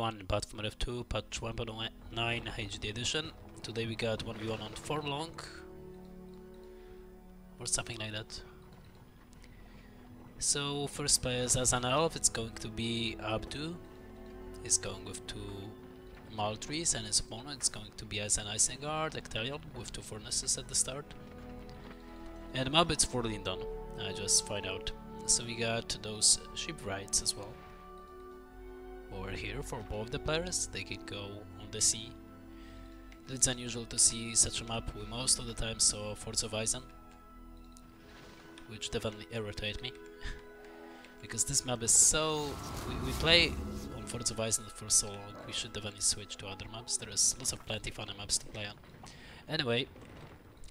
everyone, Batman F2, patch 1.9 HD edition. Today we got 1v1 on Forlindon, or something like that. So first players as an elf, it's going to be Abdou. He's going with 2 Maltrees, and his opponent is going to be as an Isengard, Ecthelion, with 2 furnaces at the start. And the map it's Forlindon, I just find out. So we got those shipwrights as well. Over here for both the players, they can go on the sea. It's unusual to see such a map. We most of the time saw Forts of Isen, which definitely irritate me. Because this map is so... we play on Forts of Isen for so long, we should definitely switch to other maps. There is lots of plenty funny maps to play on. Anyway,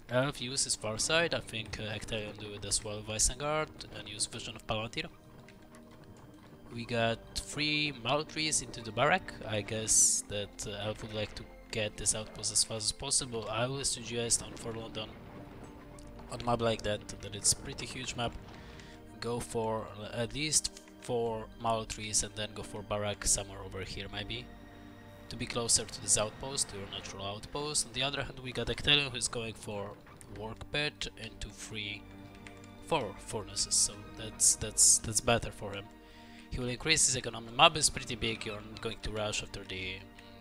Elf uses Farside, I think Ecthelion do it as well with Isengard, and use Vision of Palantir. We got 3 Maltrees into the barrack. I guess that Elf would like to get this outpost as fast as possible. I would suggest on Forlindon, on a map like that it's a pretty huge map, go for at least 4 Maltrees and then go for barrack somewhere over here maybe, to be closer to this outpost, to your natural outpost. On the other hand, we got Ecthelion who's going for work pit into 4 furnaces, so that's better for him. He will increase his economy. Map is pretty big, you're not going to rush after the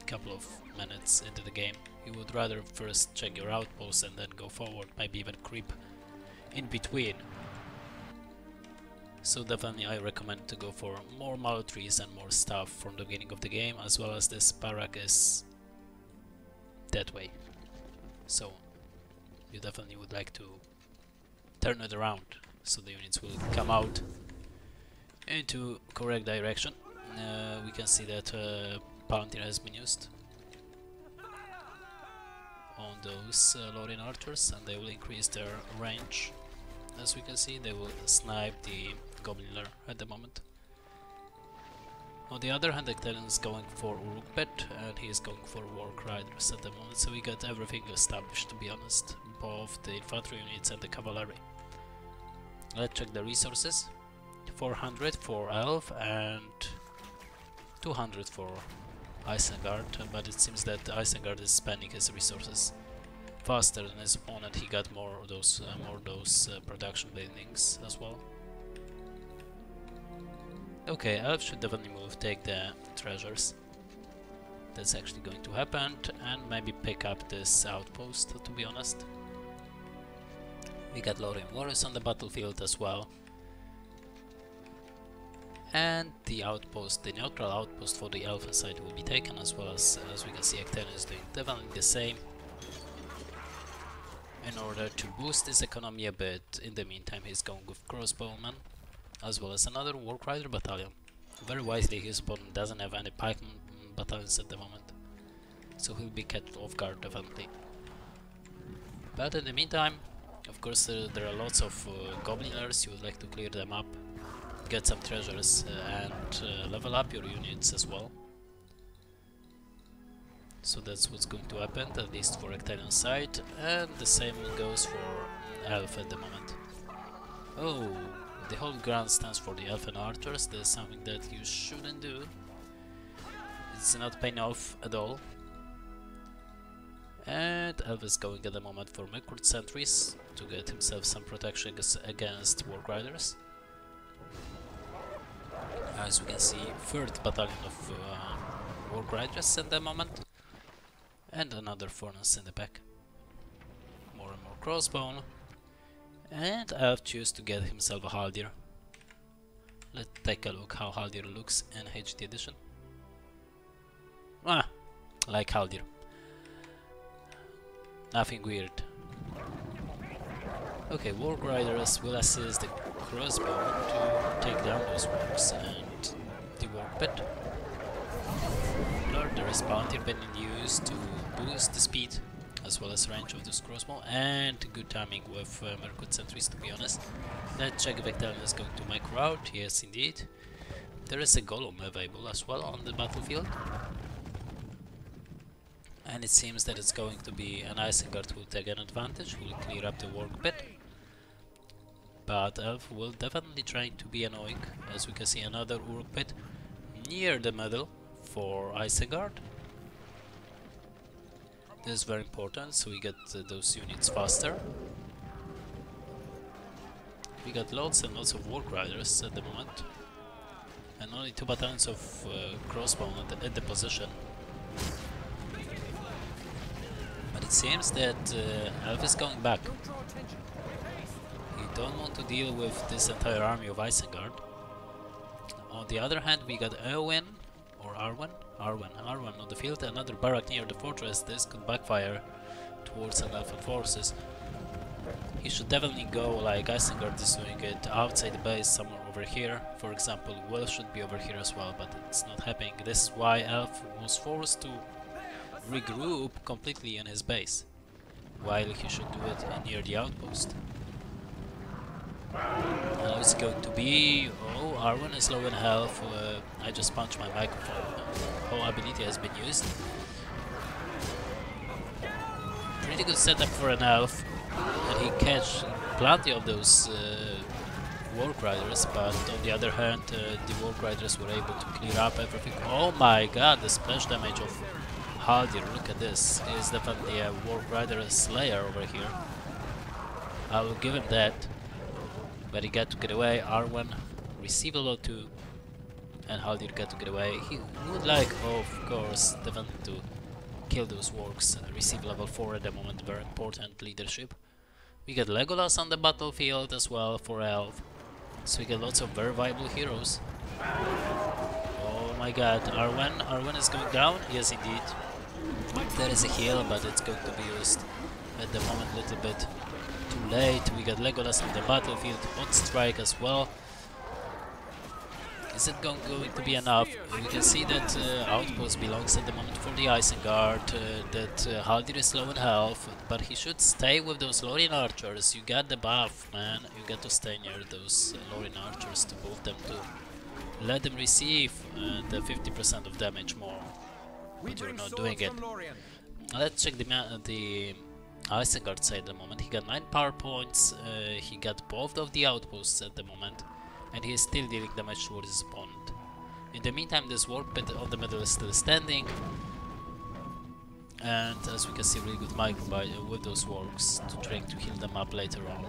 couple of minutes into the game. You would rather first check your outposts and then go forward, maybe even creep in between. So definitely I recommend to go for more Maltrees and more stuff from the beginning of the game, as well as this barrack is that way. So you definitely would like to turn it around so the units will come out into correct direction. We can see that Palantir has been used on those Lorien archers, and they will increase their range. As we can see, they will snipe the Gobliner at the moment. On the other hand, Ecthelion is going for Uruk-pit, and he is going for Work Riders at the moment, so we got everything established, to be honest, both the infantry units and the cavalry. Let's check the resources. 400 for Elf and 200 for Isengard, but it seems that Isengard is spending his resources faster than his opponent. He got more of those production buildings as well. Okay, Elf should definitely move, take the treasures. That's actually going to happen, and maybe pick up this outpost, to be honest. We got Lorien warriors on the battlefield as well. And the outpost, the neutral outpost for the Elfen side will be taken, as well as we can see Ecthelion is doing definitely the same in order to boost his economy a bit. In the meantime, he's going with crossbowmen, as well as another Work Rider battalion. Very wisely, his opponent doesn't have any pikeman battalions at the moment, so he'll be caught off guard definitely. But in the meantime, of course, there are lots of Gobliners. You would like to clear them up, get some treasures, and level up your units as well. So that's what's going to happen, at least for Ecthelion's side, and the same goes for Elf at the moment. Oh, the whole ground stands for the Elfen archers. That's something that you shouldn't do. It's not paying off at all. And Elf is going at the moment for Microd sentries to get himself some protection against Work Riders. As we can see, 3rd battalion of Work Riders at the moment, and another furnace in the back. More and more crossbow, and Elf chooses to get himself a Haldir. Let's take a look how Haldir looks in HD edition. Ah, like Haldir. Nothing weird. Okay, Work Riders will assist the crossbow to take down those works and the work pit. There is Palantir being used to boost the speed as well as range of this crossbow, and good timing with Mirkwood sentries, to be honest. Let's check if Ecthelion is going to micro out. Yes, indeed. There is a golem available as well on the battlefield, and it seems that it's going to be an Isengard who will take an advantage, who will clear up the work pit. But Elf will definitely try to be annoying, as we can see another Uruk pit near the middle, for Isengard. This is very important, so we get those units faster. We got lots and lots of Warg Riders at the moment, and only 2 battalions of crossbow at the position. But it seems that Elf is going back. He don't want to deal with this entire army of Isengard. On the other hand, we got Arwen on the field, another barrack near the fortress. This could backfire towards an Elfin forces. He should definitely go, like Isengard is doing it, outside the base, somewhere over here. For example, Will should be over here as well, but it's not happening. This is why Elf was forced to regroup completely in his base, while he should do it near the outpost. How is it going to be? Oh, Arwen is low in health. I just punched my microphone. Whole ability has been used. Pretty good setup for an elf, and he catch plenty of those Warg Riders, but on the other hand, the Warg Riders were able to clear up everything. Oh my god, the splash damage of Haldir, look at this. He is definitely a Warg Rider Slayer over here. I will give him that. But he got to get away. Arwen, receivable too, and Haldir got to get away. He would like, of course, definitely to kill those wargs. Receive level 4 at the moment, very important leadership. We got Legolas on the battlefield as well for Elf, so we get lots of very viable heroes. Oh my god, Arwen is going down? Yes indeed. There is a heal, but it's going to be used at the moment a little bit too late. We got Legolas on the battlefield, Hot Strike as well. Is it going to be enough? We can see that Outpost belongs at the moment for the Isengard, that Haldir is low in health, but he should stay with those Lorien archers. You got the buff, man. You got to stay near those Lorien archers to buff them to let them receive the 50% of damage more, but you're not doing it. Let's check the Isengard side at the moment. He got 9 power points, he got both of the outposts at the moment, and he is still dealing damage towards his opponent. In the meantime, this Warg Pit on the middle is still standing, and as we can see, really good microbite with those wargs to try to heal them up later on.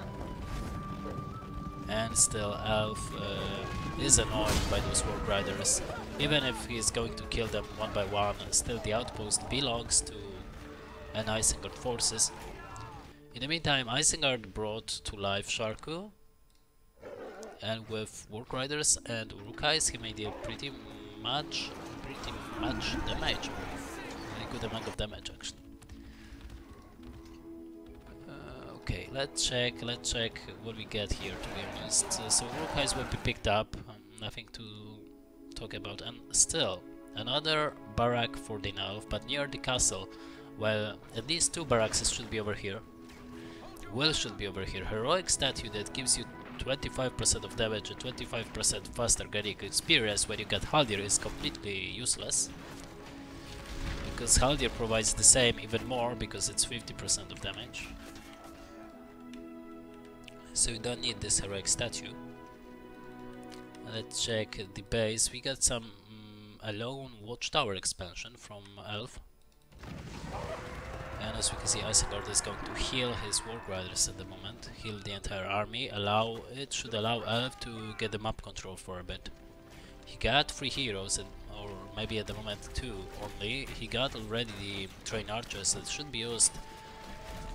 And still, Elf is annoyed by those Warg Riders. Even if he is going to kill them one by one, still the outpost belongs to an Isengard forces. In the meantime, Isengard brought to life Sharku, and with Warg Riders and Urukais he made a pretty much damage, really good amount of damage actually. Okay, let's check what we get here, to be honest. So Urukais will be picked up, nothing to talk about, and still another barrack for the Elf, but near the castle. Well, at least 2 barracks should be over here. Will should be over here. Heroic statue that gives you 25% of damage and 25% faster getting experience when you get Haldir is completely useless, because Haldir provides the same, even more, because it's 50% of damage. So you don't need this heroic statue. Let's check the base. We got some Alone Watchtower expansion from Elf. And as we can see, Isengard is going to heal his Warg Riders at the moment, heal the entire army. It should allow Elf to get the map control for a bit. He got 3 heroes, or maybe at the moment 2 only. He got already the trained archers that should be used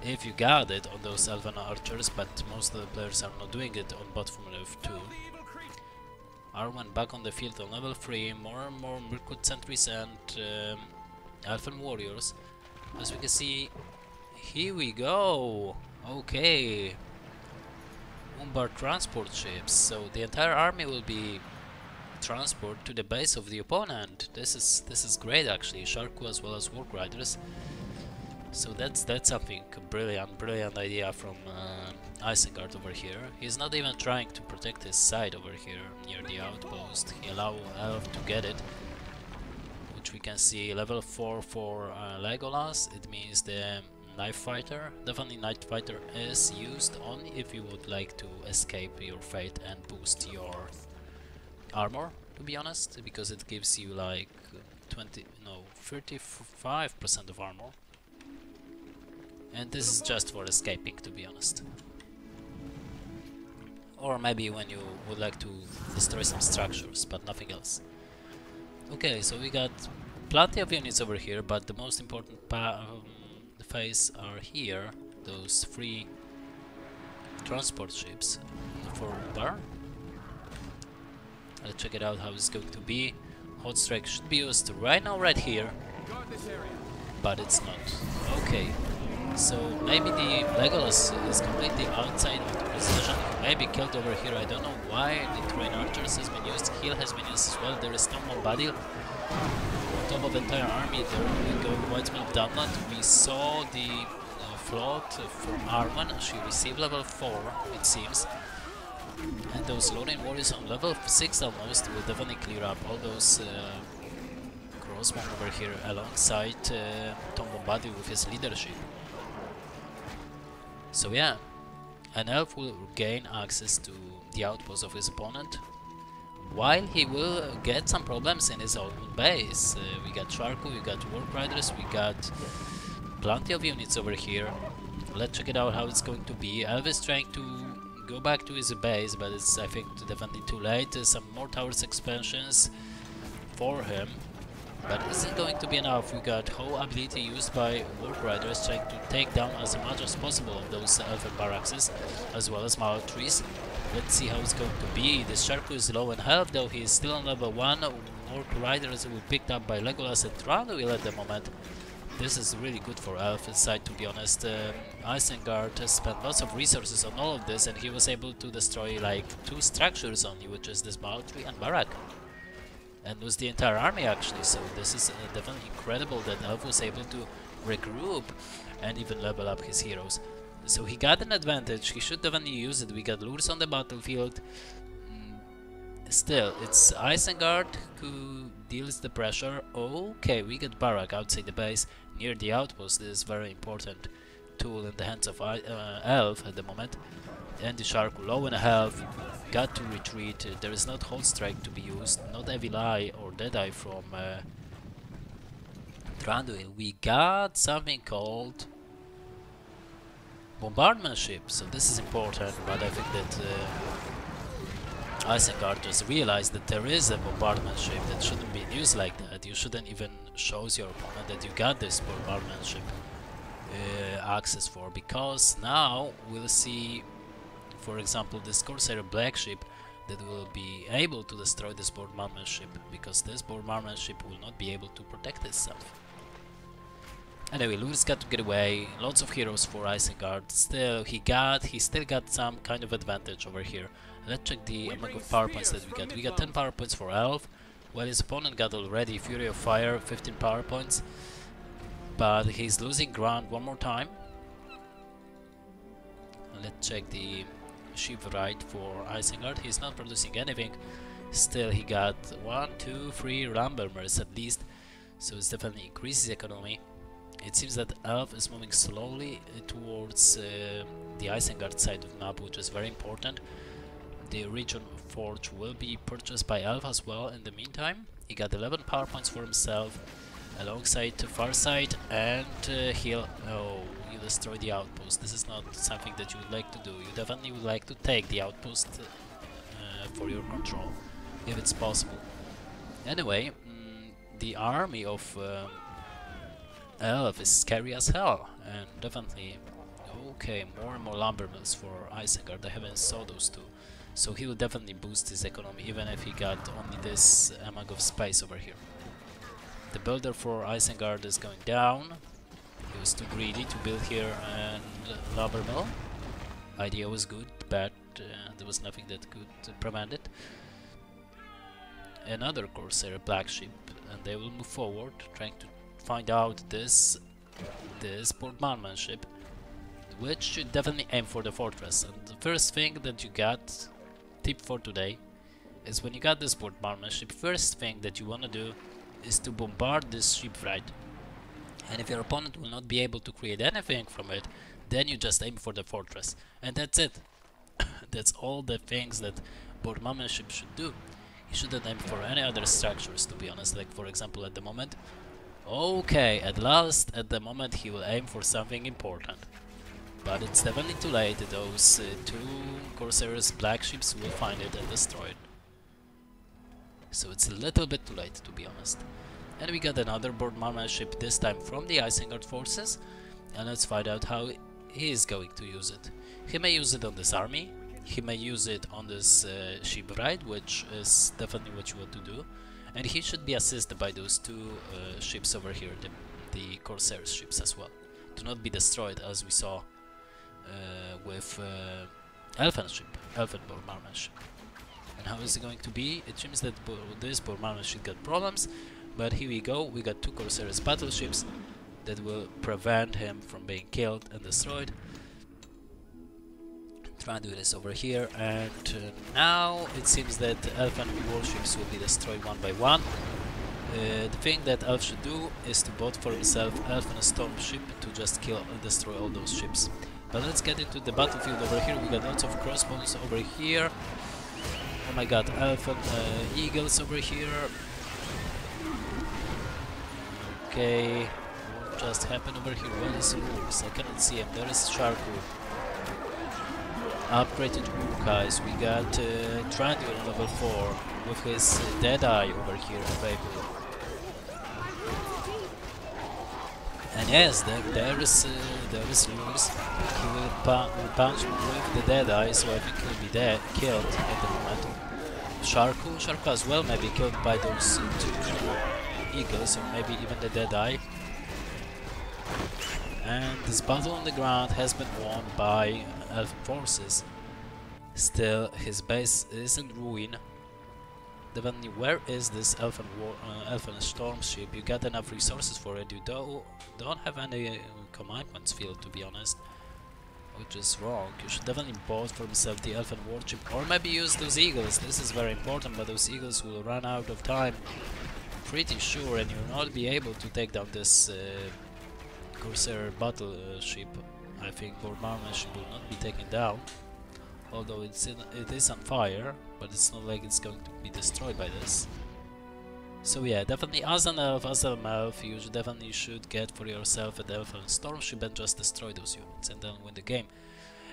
if you got it on those Elven archers, but most of the players are not doing it on bot from level 2. Arwen back on the field on level 3, more and more Mirkwood sentries and Elven warriors. As we can see, here we go. Okay, Umbar transport ships. So the entire army will be transported to the base of the opponent. This is great actually. Sharku as well as Warg Riders. So that's something brilliant idea from Isengard over here. He's not even trying to protect his side over here near the outpost. He allowed Elf to get it, which we can see level 4 for Legolas. It means the Knife Fighter. Definitely Knife Fighter is used only if you would like to escape your fate and boost your armor, to be honest, because it gives you like 35% of armor. And this is just for escaping, to be honest. Or maybe when you would like to destroy some structures, but nothing else. Okay, so we got plenty of units over here, but the most important phase are here. Those 3 transport ships for bar. Let's check it out how it's going to be. Hot strike should be used right now, right here, but it's not. Okay, so maybe the Legolas is completely outside of the precision. Maybe killed over here. I don't know why the train archers has been used. Heal has been used as well. There is no more body. On top of the entire army, there we go. Whitesman of Dunland. We saw the float from Arwen. She received level 4, it seems. And those loading warriors on level 6 almost will definitely clear up all those crossbow over here alongside Tom Bombadil with his leadership. So yeah, an elf will gain access to the outpost of his opponent, while he will get some problems in his own base. We got Sharku, we got Warp Riders, we got plenty of units over here. Let's check it out how it's going to be. Elves trying to go back to his base, but it's, I think, definitely too late. Some more towers expansions for him, but is it going to be enough? We got whole ability used by Warp Riders trying to take down as much as possible of those elven barracks, as well as Mallow trees. Let's see how it's going to be. This Sharku is low in health, though he is still on level 1. Warp Riders will be picked up by Legolas and Thranduil at the moment. This is really good for Elf's side, to be honest. Isengard has spent lots of resources on all of this, and he was able to destroy like 2 structures only, which is this Mallow tree and barrack, and lose the entire army actually. So this is definitely incredible that Elf was able to regroup and even level up his heroes. So he got an advantage, he should definitely use it. We got lures on the battlefield. Still, it's Isengard who deals the pressure. Okay, we got barrack outside the base near the outpost. This is very important tool in the hands of Elf at the moment. And the Shark low in health, got to retreat. There is not Hold Strike to be used, not Evil Eye or Deadeye from Thranduil. We got something called Bombardmentship, so this is important, but I think that Isengard just realized that there is a bombardmentship that shouldn't be used like that. You shouldn't even show your opponent that you got this bombardmentship access for, because now we'll see, for example, this Corsair Black Ship that will be able to destroy this bombardmentship, because this bombardmentship will not be able to protect itself. Anyway, Lewis got to get away. Lots of heroes for Isengard. Still, he still got some kind of advantage over here. Let's check the amount of power points that we got. We got 10 power points for Elf, while his opponent got already Fury of Fire, 15 power points. But he's losing ground one more time. Let's check the ship right for Isengard. He's not producing anything. Still, he got 1, 2, 3 Ramblers at least, so it's definitely increases economy. It seems that Elf is moving slowly towards the Isengard side of the map, which is very important. The region Forge will be purchased by Elf as well in the meantime. He got 11 power points for himself, alongside the far side, and he'll... Oh, you destroy the outpost. This is not something that you would like to do. You definitely would like to take the outpost for your control, if it's possible. Anyway, the army of Elf is scary as hell, and definitely... Okay, more and more lumber mills for Isengard. I haven't saw those two. So he will definitely boost his economy, even if he got only this amount of space over here. The builder for Isengard is going down. He was too greedy to build here and lumber mill. Idea was good, but there was nothing that could prevent it. Another Corsair Black Ship, and they will move forward, trying to find out this bombardmentship, which should definitely aim for the fortress. And the first thing that you got, tip for today, is when you got this bombardmentship, first thing that you want to do is to bombard this ship right. And if your opponent will not be able to create anything from it, then you just aim for the fortress, and that's it. That's all the things that bombardmentship should do. He shouldn't aim for any other structures, to be honest, like for example at the moment. Okay, at last, at the moment he will aim for something important. But it's definitely too late, those two Corsairs black ships will find it and destroy it. So it's a little bit too late, to be honest. And we got another bombardment ship, this time from the Isengard forces. And let's find out how he is going to use it. He may use it on this army, he may use it on this ship ride, which is definitely what you want to do. And he should be assisted by those two ships over here, the Corsairs ships as well. Do not be destroyed, as we saw with Elfen bombardment ship. And how is it going to be? It seems that this bombardment ship got problems, but here we go, we got two Corsairs battleships that will prevent him from being killed and destroyed. Try to do this over here, and now it seems that Elven warships will be destroyed one by one. The thing that Elf should do is to bot for himself Elfen storm ship to just kill and destroy all those ships. But let's get into the battlefield over here. We got lots of crossbows over here. Oh my god, Elfen eagles over here. Okay, what just happened over here? Where is Ulrus? I cannot see him. There is Sharku. Upgraded Urkais. We got Tranduil level 4 with his Deadeye over here available. And yes, there is Lewis. He will punch with the Deadeye, so I think he'll be dead, killed at the moment. Sharku as well may be killed by those two eagles, or maybe even the Deadeye. And this battle on the ground has been won by Elven forces. Still, his base is in ruin. Definitely, where is this Elfen storm ship? You got enough resources for it. You don't have any command points field, to be honest, which is wrong. You should definitely bought for himself the Elfen warship, or maybe use those eagles. This is very important, but those eagles will run out of time, pretty sure, and you'll not be able to take down this Corsair battleship. I think bombardment ship will not be taken down, although it is on fire, but it's not like it's going to be destroyed by this. So yeah, definitely as an elf, you definitely should get for yourself an Elfen storm ship and just destroy those units and then win the game.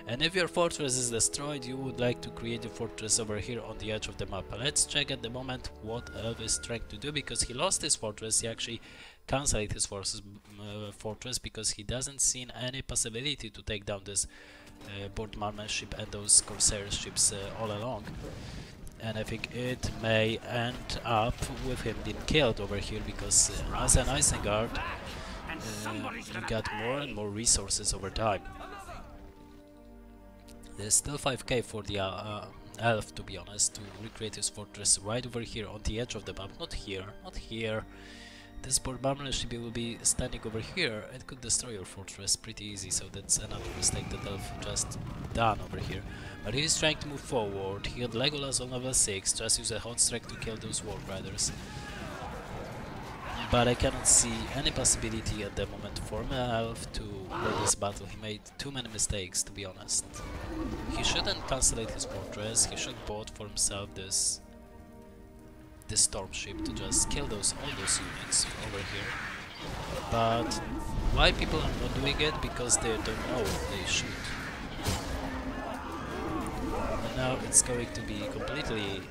And if your fortress is destroyed, you would like to create a fortress over here on the edge of the map. Let's check at the moment what Elf is trying to do, because he lost his fortress. He actually cancelled his fortress because he doesn't see any possibility to take down this bombardment ship and those Corsair ships all along. And I think it may end up with him being killed over here, because as an Isengard, you got more and more resources over time. There's still 5k for the elf, to be honest, to recreate his fortress right over here on the edge of the map. Not here, not here. This bombardment ship will be standing over here. It could destroy your fortress pretty easy, so that's another mistake that elf just done over here. But he's trying to move forward. He had Legolas on level 6, just use a hot strike to kill those Warg Riders. But I cannot see any possibility at the moment for an elf to win this battle. He made too many mistakes, to be honest. He shouldn't cancel his fortress. He should bought for himself this storm ship to just kill all those units over here. But why people are not doing it? Because they don't know they should. And now it's going to be completely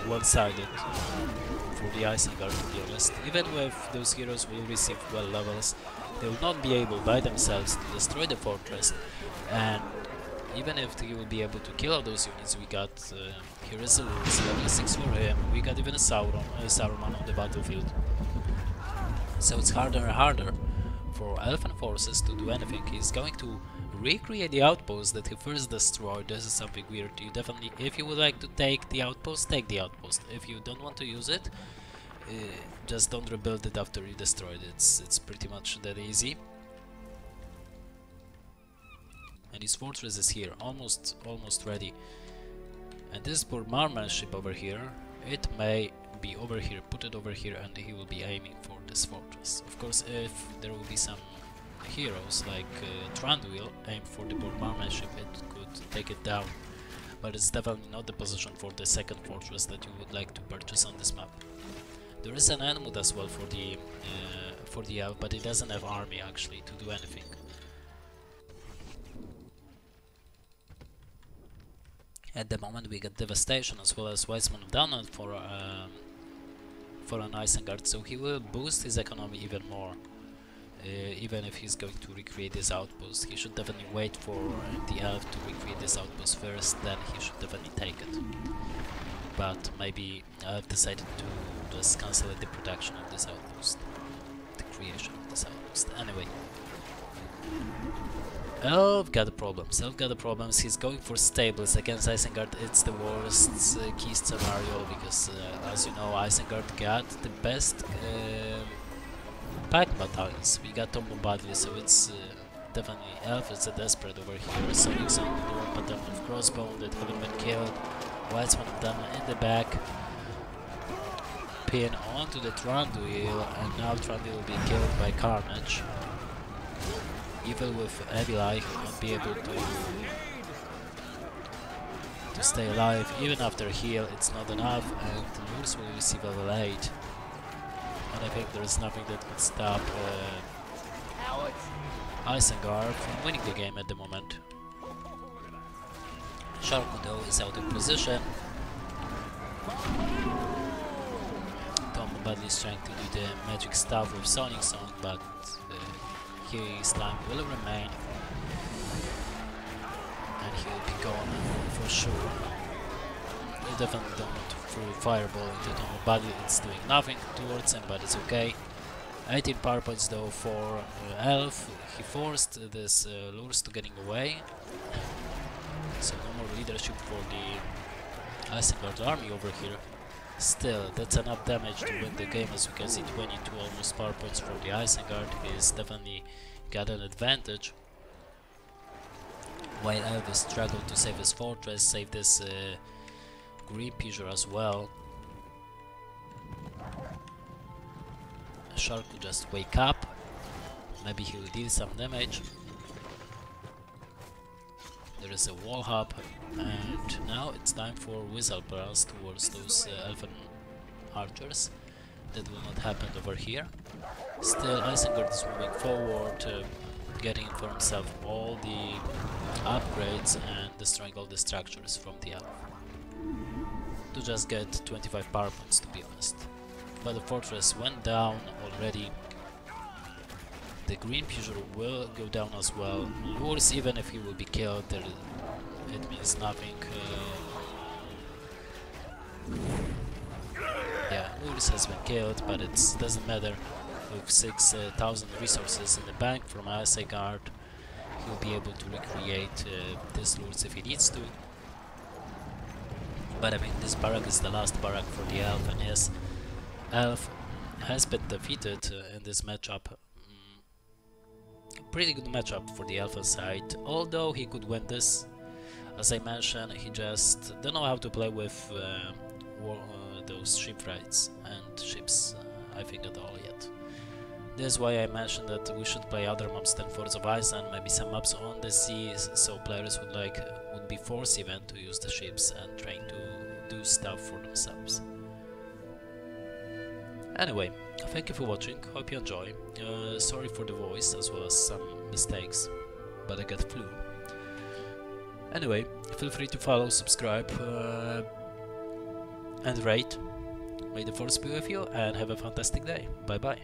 one-sided for the Isengard, to be honest. Even with those heroes will receive well levels, they will not be able by themselves to destroy the fortress. And even if they will be able to kill all those units, we got here is a level 6 for him. We got even a Saruman on the battlefield. So it's harder and harder for Elfen forces to do anything. He's going to recreate the outpost that he first destroyed. This is something weird. You definitely, if you would like to take the outpost, take the outpost. If you don't want to use it, just don't rebuild it after you destroyed it. It's pretty much that easy. And his fortress is here, almost ready. And this bombardment ship over here, it may be over here, put it over here, and he will be aiming for this fortress. Of course, if there will be some heroes like Tranduil aim for the bombardment ship, it could take it down. but it's definitely not the position for the second fortress that you would like to purchase on this map. There is an Enmud as well for the elf, but it doesn't have army actually to do anything. At the moment we get Devastation as well as Wiseman of Dawn for an Isengard, so he will boost his economy even more. Even if he's going to recreate this outpost, he should definitely wait for the elf to recreate this outpost first, then he should definitely take it. But maybe I've decided to just cancel the production of this outpost, the creation of this outpost. Anyway, Elf got the problems. He's going for stables against Isengard. It's the worst key scenario because, as you know, Isengard got the best pack battalions. We got Tom Bombadil, so it's definitely Elf is a desperate over here. Sonic Song, the one pattern of crossbow that haven't been killed. White's one of them in the back. Pin onto the Tranduil, and now Tranduil will be killed by Carnage. Evil with Evil Eye will not be able to stay alive. Even after heal, it's not enough, and Lurs will receive level 8. And I think there is nothing that could stop Isengard from winning the game at the moment. Sharkudo is out of position. Tom Bombadil is trying to do the magic stuff with Sonic Song, but his time will remain, and he will be gone for sure. We definitely don't want to throw Fireball into Tom Bombadil. It's doing nothing towards him, but it's okay. 18 power points though for Elf. He forced this Lurs to getting away, so no more leadership for the Isengard army over here. Still, that's enough damage to win the game. As you can see, 22 almost power points for the Isengard. He's definitely got an advantage, while Elvis struggled to save his fortress, save this green Pizure as well. Shark will just wake up, maybe he will deal some damage. There is a wall hub, and now it's time for Whistle Blast towards those elfin archers. That will not happen over here. Still, Isengard is moving forward, getting for himself all the upgrades and destroying all the structures from the elf, to just get 25 power points, to be honest. But the fortress went down already. The green Pizure will go down as well. Lurs, even if he will be killed, it means nothing. Yeah, Lurs has been killed, but it doesn't matter. With 6,000 resources in the bank from Isengard, he'll be able to recreate this Lurs if he needs to. But I mean, this barrack is the last barrack for the Elf, and yes, Elf has been defeated in this matchup. Pretty good matchup for the Elfin side, although he could win this. As I mentioned, he just don't know how to play with those ship rights and ships, I think, at all yet. This is why I mentioned that we should play other maps than Forts of Ice and maybe some maps on the seas, so players would be forced even to use the ships and trying to do stuff for themselves. Anyway, thank you for watching, hope you enjoy. Sorry for the voice as well as some mistakes, but I got flu. Anyway, feel free to follow, subscribe, and rate. May the force be with you, and have a fantastic day. Bye bye.